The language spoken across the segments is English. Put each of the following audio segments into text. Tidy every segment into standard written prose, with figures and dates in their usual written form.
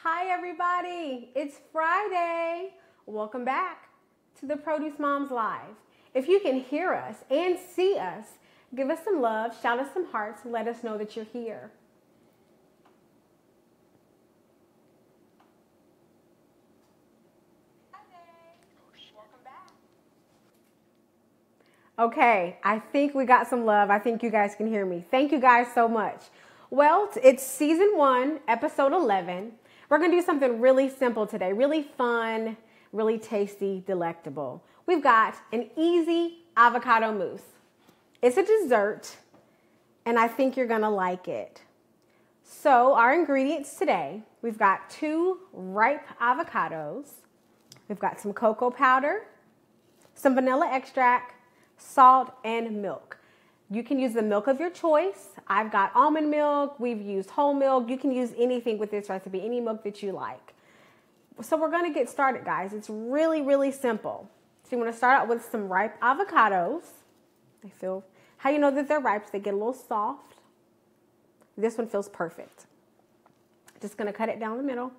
Hi everybody, it's Friday. Welcome back to the Produce Moms Live. If you can hear us and see us, give us some love, shout us some hearts, and let us know that you're here. Welcome back. Okay, I think we got some love. I think you guys can hear me. Thank you guys so much. Well, it's season 1, episode 11. We're going to do something really simple today, really fun, really tasty, delectable. We've got an easy avocado mousse. It's a dessert, and I think you're going to like it. So our ingredients today, we've got 2 ripe avocados. We've got some cocoa powder, some vanilla extract, salt, and milk. You can use the milk of your choice. I've got almond milk. We've used whole milk. You can use anything with this recipe, any milk that you like. So we're going to get started, guys. It's really, really simple. So you want to start out with some ripe avocados. They feel, how you know that they're ripe? They get a little soft. This one feels perfect. Just going to cut it down the middle.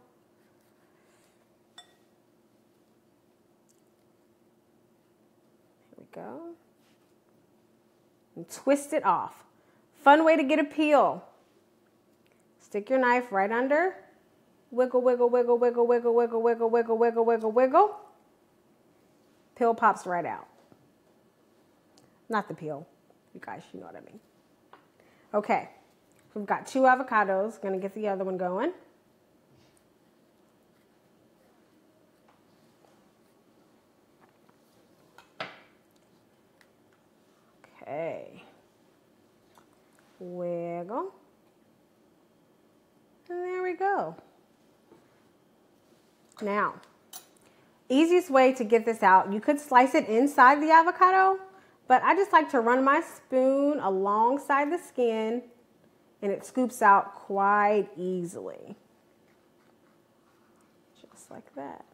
Here we go. And twist it off. Fun way to get a peel. Stick your knife right under. Wiggle, wiggle, wiggle, wiggle, wiggle, wiggle, wiggle, wiggle, wiggle, wiggle, wiggle. Peel pops right out. Not the peel. You guys, you know what I mean. Okay. We've got 2 avocados. Gonna get the other one going. Okay. Wiggle. And there we go. Now, easiest way to get this out, you could slice it inside the avocado, but I just like to run my spoon alongside the skin and it scoops out quite easily. Just like that.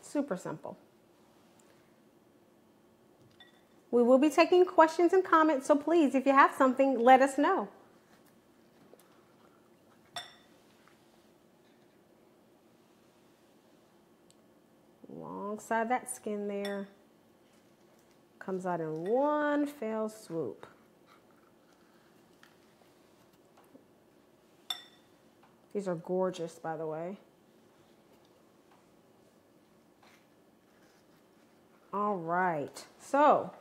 Super simple. We will be taking questions and comments, so please, if you have something, let us know. Alongside that skin there. Comes out in one fell swoop. These are gorgeous, by the way. All right, so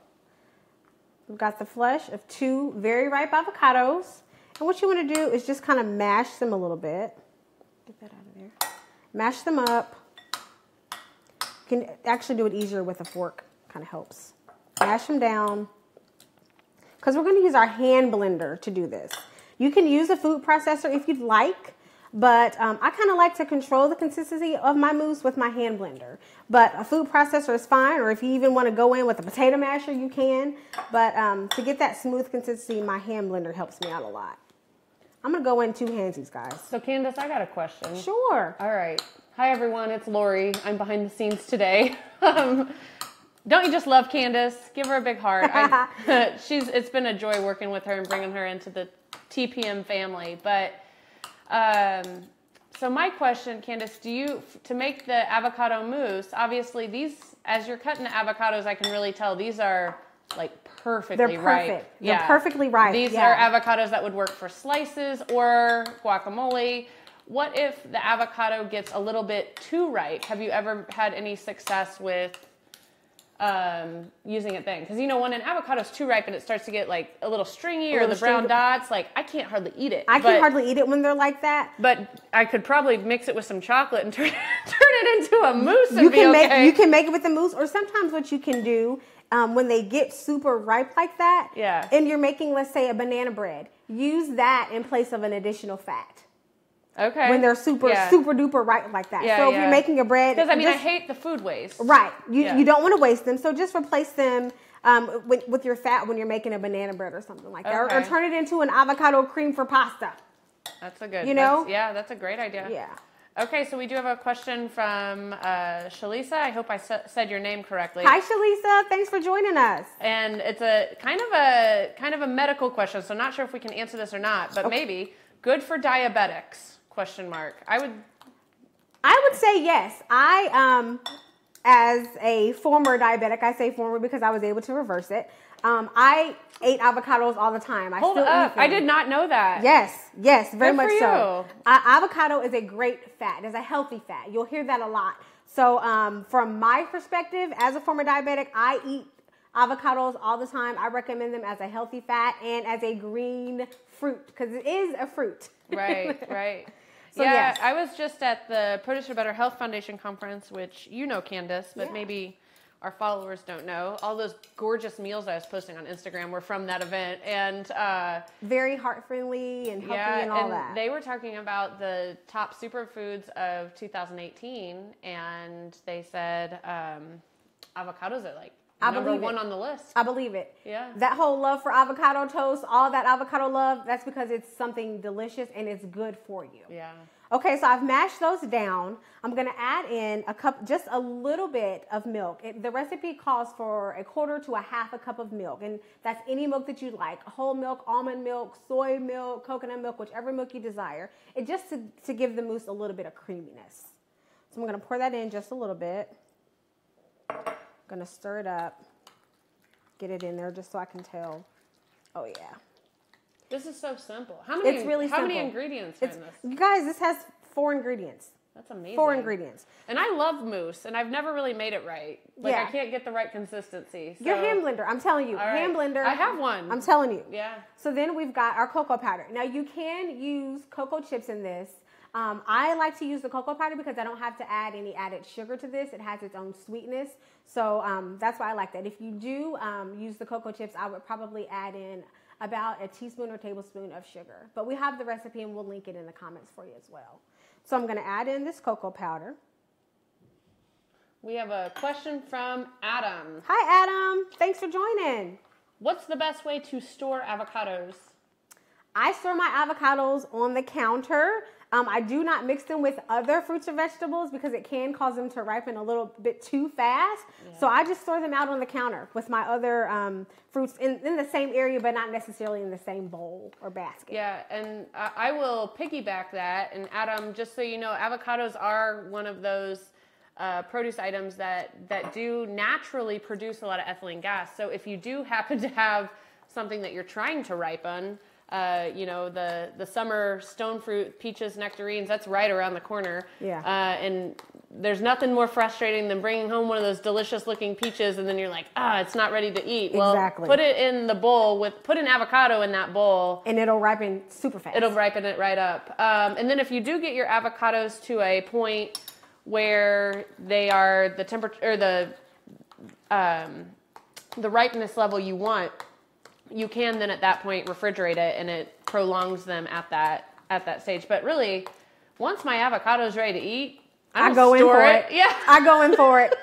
we've got the flesh of 2 very ripe avocados. And what you want to do is just kind of mash them a little bit. Get that out of there. Mash them up. You can actually do it easier with a fork. Kind of helps. Mash them down. Because we're going to use our hand blender to do this. You can use a food processor if you'd like. But I kind of like to control the consistency of my mousse with my hand blender. But a food processor is fine, or if you even want to go in with a potato masher, you can. But to get that smooth consistency, my hand blender helps me out a lot. I'm going to go in 2 handsies, guys. So Candace, I got a question. Sure. All right. Hi, everyone. It's Lori. I'm behind the scenes today. Don't you just love Candace? Give her a big heart. It's been a joy working with her and bringing her into the TPM family. But so my question, Candace, to make the avocado mousse, obviously these, as you're cutting the avocados, I can really tell these are like perfectly ripe. They're perfect. They're perfectly ripe. These are avocados that would work for slices or guacamole. What if the avocado gets a little bit too ripe? Have you ever had any success with using it then? Because you know, when an avocado is too ripe and it starts to get like a little stringy or the brown dots, like I can't hardly eat it. I can hardly eat it when they're like that. But I could probably mix it with some chocolate and turn it into a mousse and you be can okay. You can make it with a mousse, or sometimes what you can do when they get super ripe like that, and you're making, let's say, a banana bread, use that in place of an additional fat. Okay. When they're super duper ripe like that. So if you're making a bread, because I mean, I hate the food waste. Right. You don't want to waste them. So just replace them with your fat when you're making a banana bread or something like that, or turn it into an avocado cream for pasta. That's a good. That's a great idea. Yeah. Okay, so we do have a question from Shalisa. I hope I said your name correctly. Hi, Shalisa. Thanks for joining us. And it's a kind of a medical question, so not sure if we can answer this or not, but maybe. Good for diabetics? Question mark. I would say yes. As a former diabetic, I say former because I was able to reverse it. I ate avocados all the time. Hold up. I did not know that. Yes, very Good much for so. you. Avocado is a great fat. It's a healthy fat. You'll hear that a lot. So from my perspective, as a former diabetic, I eat avocados all the time. I recommend them as a healthy fat and as a green fruit because it is a fruit. Right. So, yeah, yes. I was just at the Produce a Better Health Foundation conference, which you know, Candace, but maybe our followers don't know. All those gorgeous meals I was posting on Instagram were from that event, and very heart-friendly and healthy and all that. They were talking about the top superfoods of 2018, and they said avocados are like number one on the list. I believe it. Yeah. That whole love for avocado toast, all that avocado love, that's because it's something delicious and it's good for you. Yeah. Okay, so I've mashed those down. I'm going to add in just a little bit of milk. The recipe calls for 1/4 to 1/2 cup of milk, and that's any milk that you like. Whole milk, almond milk, soy milk, coconut milk, whichever milk you desire. It just to give the mousse a little bit of creaminess. So I'm going to pour that in just a little bit. Going to stir it up, get it in there just so I can tell. Oh, yeah. This is so simple. How many ingredients are in this? You guys, this has 4 ingredients. That's amazing. 4 ingredients. And I love mousse, and I've never really made it right. Like, I can't get the right consistency. So. Your hand blender, I'm telling you. Right. Hand blender. I have one. I'm telling you. Yeah. So then we've got our cocoa powder. Now, you can use cocoa chips in this. I like to use the cocoa powder because I don't have to add any added sugar to this. It has its own sweetness. So that's why I like that. If you do use the cocoa chips, I would probably add in about a teaspoon or tablespoon of sugar. But we have the recipe and we'll link it in the comments for you as well. So I'm going to add in this cocoa powder. We have a question from Adam. Hi, Adam. Thanks for joining. What's the best way to store avocados? I store my avocados on the counter. I do not mix them with other fruits or vegetables because it can cause them to ripen a little bit too fast. Yeah. So I just store them out on the counter with my other fruits in the same area, but not necessarily in the same bowl or basket. Yeah, and I will piggyback that. And Adam, just so you know, avocados are one of those produce items that do naturally produce a lot of ethylene gas. So if you do happen to have something that you're trying to ripen, the summer stone fruit, peaches, nectarines, that's right around the corner. Yeah. And there's nothing more frustrating than bringing home one of those delicious looking peaches and then you're like, it's not ready to eat. Well, exactly. Put it in the bowl put an avocado in that bowl. And it'll ripen super fast. It'll ripen it right up. And then if you do get your avocados to a point where they are the temperature or the ripeness level you want, you can then at that point refrigerate it and it prolongs them at that stage. But really, once my avocado is ready to eat, I go in for it. Yeah, I go in for it.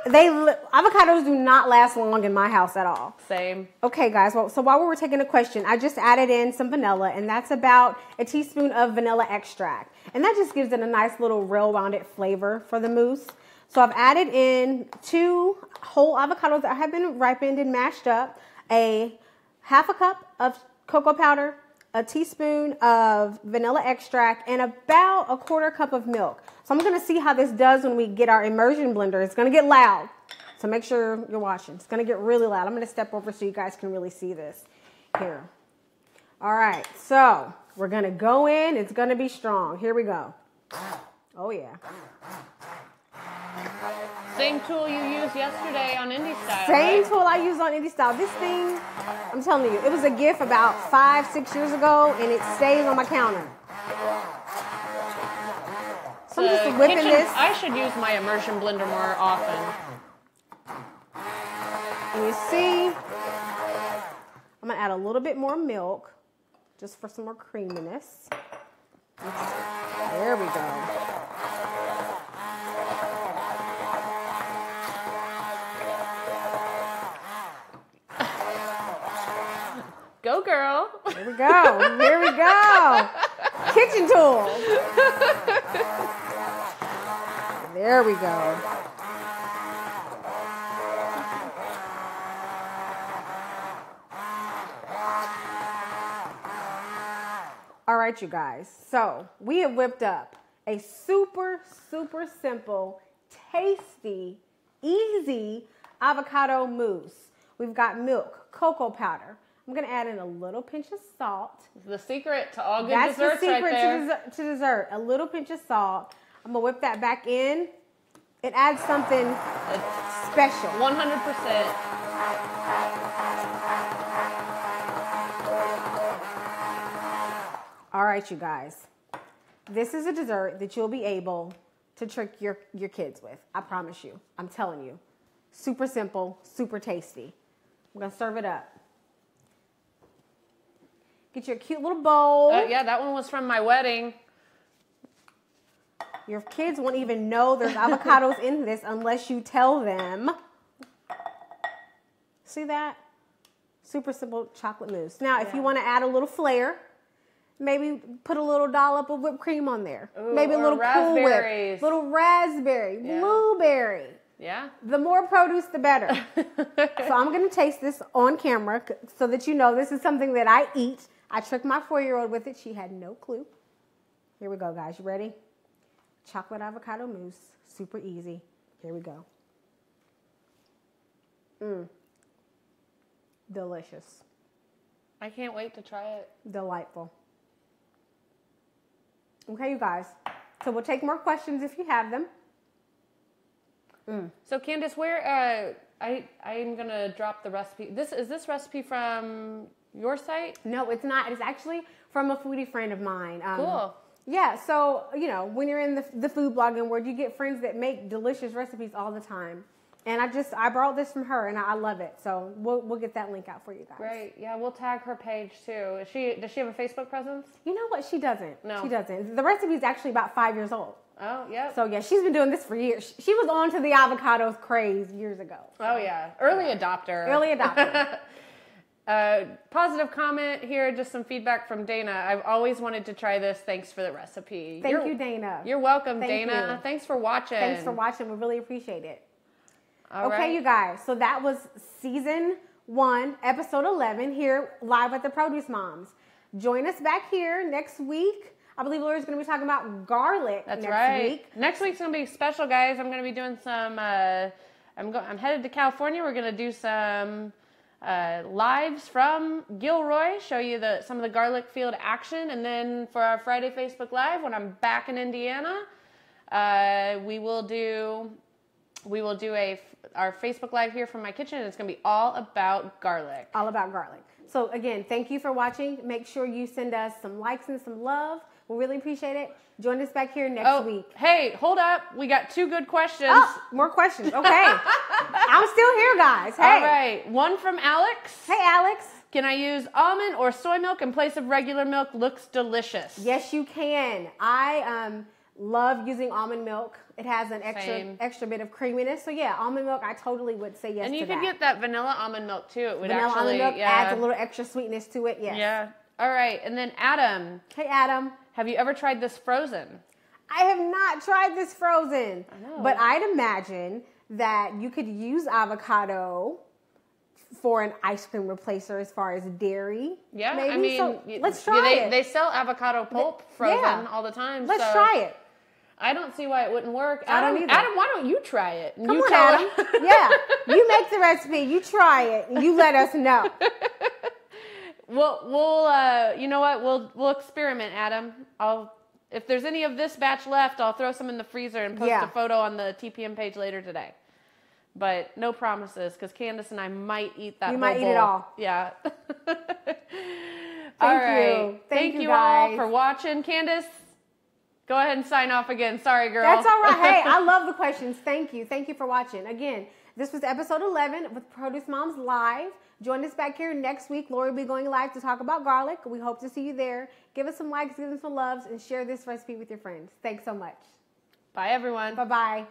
Avocados do not last long in my house at all. Same. Okay, guys. Well, so while we were taking a question, I just added in some vanilla, and that's about a teaspoon of vanilla extract, and that just gives it a nice little well-rounded flavor for the mousse. So I've added in 2 whole avocados that have been ripened and mashed up, a 1/2 cup of cocoa powder, a teaspoon of vanilla extract, and about 1/4 cup of milk. So I'm going to see how this does when we get our immersion blender. It's going to get loud, so make sure you're watching. It's going to get really loud. I'm going to step over so you guys can really see this here. All right, so we're going to go in. It's going to be strong. Here we go. Oh, yeah. Same tool you used yesterday on Indie Style. Same tool I used on Indie Style. This thing, I'm telling you, it was a gift about 5-6 years ago, and it stays on my counter. So I'm just whipping this. I should use my immersion blender more often. And you see, I'm going to add a little bit more milk, just for some more creaminess. There we go. Go, girl. Here we go. Here we go. Kitchen tool. There we go. All All right, you guys. So we have whipped up a super, super simple, tasty, easy avocado mousse. We've got milk, cocoa powder. I'm going to add in a little pinch of salt. The secret to all good That's desserts the secret right there. to dessert. A little pinch of salt. I'm going to whip that back in. It adds something special. 100%. All right, you guys. This is a dessert that you'll be able to trick your kids with. I promise you. I'm telling you. Super simple, super tasty. I'm going to serve it up. Get you a cute little bowl. Yeah, that one was from my wedding. Your kids won't even know there's avocados in this unless you tell them. See that? Super simple chocolate mousse. Now, if you want to add a little flair, maybe put a little dollop of whipped cream on there. Ooh, maybe a little Cool raspberries. Whip, little raspberry, blueberry. Yeah. The more produce, the better. So I'm going to taste this on camera so that you know this is something that I eat. I tricked my 4-year-old with it. She had no clue. Here we go, guys. You ready? Chocolate avocado mousse. Super easy. Here we go. Delicious. I can't wait to try it. Delightful. Okay, you guys. So we'll take more questions if you have them. So Candace, where I'm gonna drop the recipe. Is this recipe from your site? No, it's not. It's actually from a foodie friend of mine. Cool. Yeah, so, when you're in the food blogging world, you get friends that make delicious recipes all the time. And I borrowed this from her, and I love it. So we'll get that link out for you guys. Great. Yeah, we'll tag her page, too. Does she have a Facebook presence? You know what? She doesn't. No. She doesn't. The recipe is actually about 5 years old. Oh, yeah. So, yeah, she's been doing this for years. She was on to the avocados craze years ago. So. Oh, yeah. Early adopter. Early adopter. Positive comment here, just some feedback from Dana. I've always wanted to try this. Thanks for the recipe. Thank you, Dana. You're welcome, Thank Dana. you. Thanks for watching. Thanks for watching. We really appreciate it. All okay, right. you guys. So that was season 1, episode 11 here live at the Produce Moms. Join us back here next week. I believe Laura's going to be talking about garlic That's next right. week. Next week's going to be special, guys. I'm going to be doing some, I'm headed to California. We're going to do some lives from Gilroy, show you some of the garlic field action. And then for our Friday Facebook Live, when I'm back in Indiana, we will do our Facebook Live here from my kitchen, and it's going to be all about garlic. All about garlic. So again, thank you for watching. Make sure you send us some likes and some love. We'll really appreciate it. Join us back here next week. Hey, hold up. We got 2 good questions. Oh, more questions. Okay. I'm still here, guys. Hey. All right. One from Alex. Hey, Alex. Can I use almond or soy milk in place of regular milk? Looks delicious. Yes, you can. I love using almond milk. It has an extra bit of creaminess. So yeah, almond milk, I totally would say yes to that. And you could get that vanilla almond milk too. It would vanilla actually, almond milk adds a little extra sweetness to it. Yes. Yeah. All right. And then Adam. Hey, Adam. Have you ever tried this frozen? I have not tried this frozen. I know. But I'd imagine that you could use avocado for an ice cream replacer as far as dairy. Yeah. Maybe. I mean, so let's try it. They sell avocado pulp frozen all the time. Let's try it. I don't see why it wouldn't work. I don't either. Adam, why don't you try it? Come on, Adam. Yeah. You make the recipe. You try it. And you let us know. We'll you know what? We'll experiment, Adam. If there's any of this batch left, I'll throw some in the freezer and post a photo on the TPM page later today. But no promises, because Candace and I might eat that. We might eat it all. Yeah. Thank you. Thank you guys. all for watching. Candace, go ahead and sign off again. Sorry, girl. That's all right. Hey, I love the questions. Thank you. Thank you for watching. Again, this was episode 11 with Produce Moms Live. Join us back here next week. Lori will be going live to talk about garlic. We hope to see you there. Give us some likes, give us some loves, and share this recipe with your friends. Thanks so much. Bye, everyone. Bye-bye.